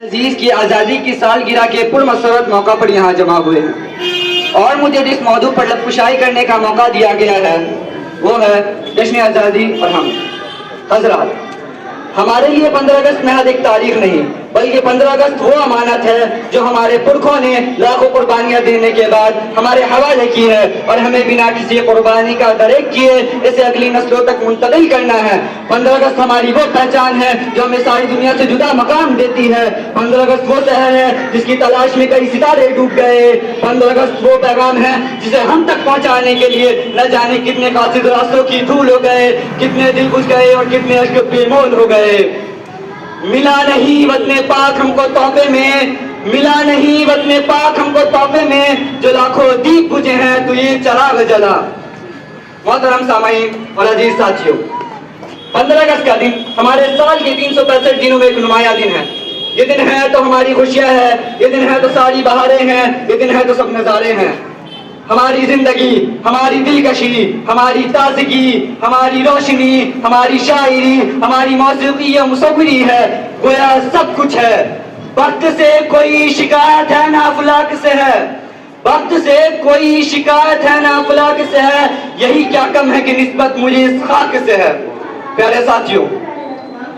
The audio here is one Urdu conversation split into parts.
عزیز کی آزادی کی سالگرہ کے پرمسرت موقع پر یہاں جمع ہوئے ہیں اور مجھے جس موضوع پر لب کشائی کرنے کا موقع دیا گیا ہے وہ ہے جشن آزادی اور ہم حضرات. ہمارے لیے 15 اگست محض ایک تاریخ نہیں بلکہ 15 اگست وہ امانت ہے جو ہمارے پرکھوں نے لاکھوں قربانیاں دینے کے بعد ہمارے حوالے کی ہے اور ہمیں بنا کسی قربانی کا درک کیے اسے اگلی نسلوں تک منتقل کرنا ہے. 15 اگست ہماری وہ پہچان ہے جو ہمیں ساری دنیا سے جدا مقام دیتی ہے. 15 اگست وہ شہر ہے جس کی تلاش میں کئی ستارے ڈوب گئے. 15 اگست وہ پیغام ہے جسے ہم تک پہنچانے کے لیے نہ جانے کتنے قاصد راستوں کی دھول ہو گئے, کتنے دل بجھ گئے اور کتنے اشک بے مول ہو گئے. ملا نہیں وطن پاک ہم کو تحفے میں, ملا نہیں وطن پاک ہم کو تحفے میں, جو لاکھوں دیپ بجھے ہیں تو یہ چراغ جلا. محترم سامعین اور عزیز ساتھیوں, 15 اگست کا دن ہمارے سال کے 365 دنوں میں ایک نمایاں دن ہے. یہ دن ہے تو ہماری خوشیاں ہیں, یہ دن ہے تو ساری بہاریں ہیں, یہ دن ہے تو سب نظارے ہیں. ہماری زندگی, ہماری دلکشی, ہماری تازگی, ہماری روشنی, ہماری شاعری, ہماری موسیقی یا مصوری ہے, گویا سب کچھ ہے. وقت سے کوئی شکایت ہے نہ افلاک سے ہے, وقت سے کوئی شکایت ہے نہ افلاک سے ہے, یہی کیا کم ہے کہ نسبت مجھے اس خاک سے ہے. پیارے ساتھیوں,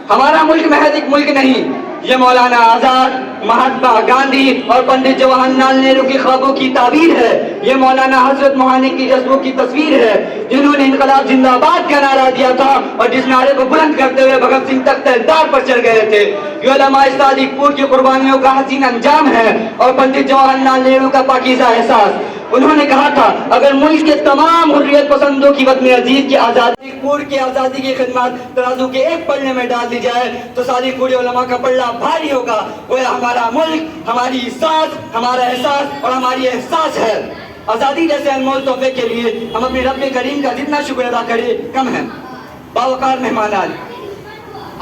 ہمارا ملک محض ایک ملک نہیں, یہ مولانا آزاد, مہاتما گاندھی اور پنڈت جواہر لال نہرو کی خوابوں کی تعبیر ہے. یہ مولانا حضرت موہانی کی جذبوں کی تصویر ہے جنہوں نے انقلاب زندہ باد کا نعرہ دیا تھا اور جس نعرے کو بلند کرتے ہوئے بھگت سنگھ تخت دار پر چڑھ گئے تھے. یہ علماء صادق پور کی قربانیوں کا حسین انجام ہے اور پنڈت جواہر لال نہرو کا پاکیزہ احساس. انہوں نے کہا تھا اگر ملک کے تمام حریت پسندوں کی وطن عزیز کی آزادی پور کی آزادی کی خدمات ترازو کے ایک پلڑے میں ڈال دی جائے تو صادق پوری علماء کا پلڑا بھاری ہوگا. گویا ہمارا ملک, ہماری سانس, ہمارا احساس اور ہماری احساس ہے. آزادی جیسے انمول تحفے کے لیے ہم اپنے رب کریم کا جتنا شکر ادا کریں کم ہے. باوقار مہمانان,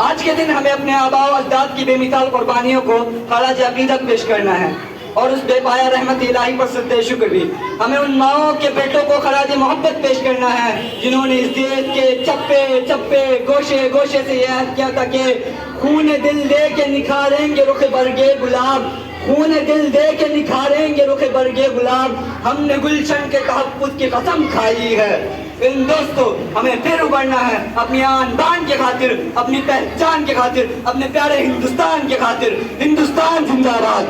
آج کے دن ہمیں اپنے آباء و اجداد کی بے مثال قربانیوں کو خراج عقیدت پیش کرنا ہے اور اس بے پایا رحمت الہی پر سجدہ شکر بھی. ہمیں ان ماؤں کے بیٹوں کو خراج محبت پیش کرنا ہے جنہوں نے اس دیش کے چپے چپے گوشے گوشے سے یہ عہد کیا تھا کہ خون دل دے کے نکھاریں گے رخ برگے گلاب, خون دل دے کے نکھاریں گے رخ برگے گلاب. ہم نے گلشن کے تحفظ کی قسم کھائی ہے. ان دوستو, ہمیں پھر ابھرنا ہے اپنی آن بان کے خاطر, اپنی پہچان کے خاطر, اپنے پیارے ہندوستان کے خاطر. ہندوستان زندہ باد.